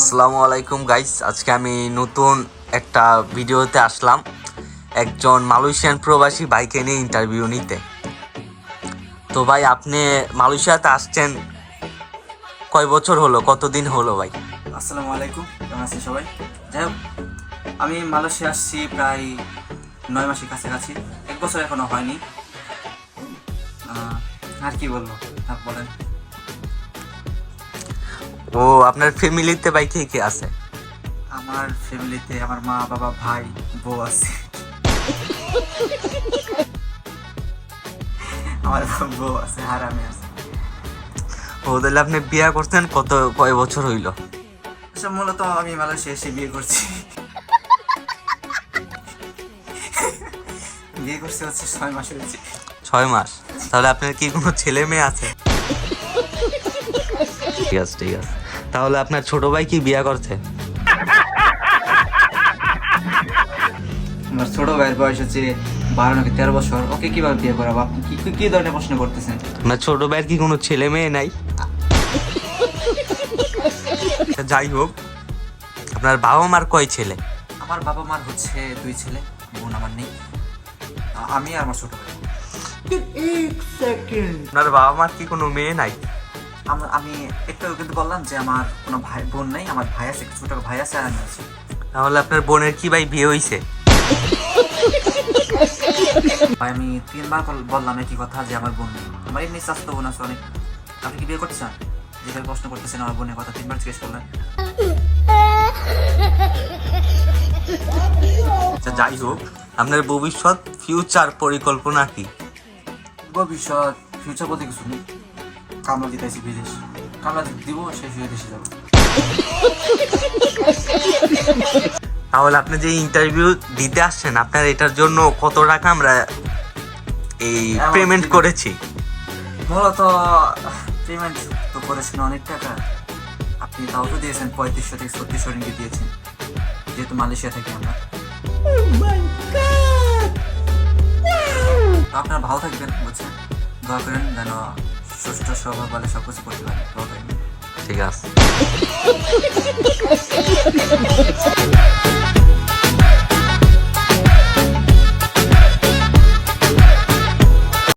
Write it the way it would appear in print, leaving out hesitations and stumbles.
আসসালামু আলাইকুম গাইস, আজকে আমি নতুন একটা ভিডিওতে আসলাম একজন মালয়েশিয়ান প্রবাসী ভাইকে নিয়ে ইন্টারভিউ নিতে। তো ভাই, আপনি মালয়েশিয়াতে আসছেন কয় বছর হলো, কতদিন হলো ভাই? আসসালামু আলাইকুম, কেমন আছেন সবাই? যাই হোক, আমি মালয়েশিয়া আসছি প্রায় 9 মাসের কাছাকাছি, 1 বছর এখনো হয়নি। আর কি বলবো, বলেন। ও, আপনার ফ্যামিলিতে ভাই কে কে আছে? আমার ফ্যামিলিতে আমার মা, বাবা, ভাই, বউ আছে। আমার বউ আছে আর আমি আছি। ও, তাহলে আপনি বিয়ে করছেন কয় বছর হইল? আচ্ছা, মূলত আমি মালয়েশিয়া এসে বিয়ে করছি। বিয়ে করছি হচ্ছে 6 মাস হয়েছে। 6 মাস? তাহলে আপনার কি কোনো ছেলে মেয়ে আছে? ঠিক আছে। তাহলে আপনার ছোট ভাই কি বিয়ে করছে? আমার ছোট ভাইয়ের বয়স হচ্ছে 12 নাকি 13 বছর। ওকে কিভাবে বিয়ে করাবো? আপনি কি ধরনের প্রশ্ন করতেছেন? আপনার ছোট ভাইয়ের কি কোনো ছেলে মেয়ে নাই? যাই হোক, আপনার বাবা মার কয় ছেলে? আমার বাবা মার হচ্ছে 2 ছেলে, বোন আমার নেই। আমি আর আমার ছোট ভাই। আপনার বাবা মার কি কোনো মেয়ে নাই? আমি একটু কিন্তু বললাম যে আমার কোনো ভাই বোন নেই, আমার ভাই আছে, ছোট ভাই আছে আর আমি আছি। তাহলে আপনার বোনের কি ভাই বিয়ে হইছে? ভাই, আমি 3বার বললাম একই কথা যে আমার বোন নেই। আমার এমনি স্বাস্থ্য বোন আছে অনেক। আপনি কি বিয়ে করতে চান? যেভাবে প্রশ্ন করতেছেন আমার বোনের কথা 3বার জিজ্ঞেস করলেন। আচ্ছা, যাই হোক, আপনার ভবিষ্যৎ ফিউচার পরিকল্পনা কি? ফিউচার বলতে কিছু নেই। কামলা দিতেছি বিদেশ, কামলা দিব, শেষ হয়ে দেশে যাবো। তাহলে আপনি যে ইন্টারভিউ দিতে আসছেন, আপনার এটার জন্য কত টাকা আমরা এই পেমেন্ট করেছি? মূলত পেমেন্ট তো করেছেন অনেক টাকা। আপনি তাও তো দিয়েছেন 3500 থেকে 3600 রিঙ্গিত দিয়েছেন, যেহেতু মালয়েশিয়া থেকে আমরা। আপনারা ভালো থাকবেন, বুঝছেন? দোয়া করেন যেন সুষ্ঠু স্বভাব বলে সব কিছু করতে পারেন। ভালো থাকবেন। ঠিক আছে।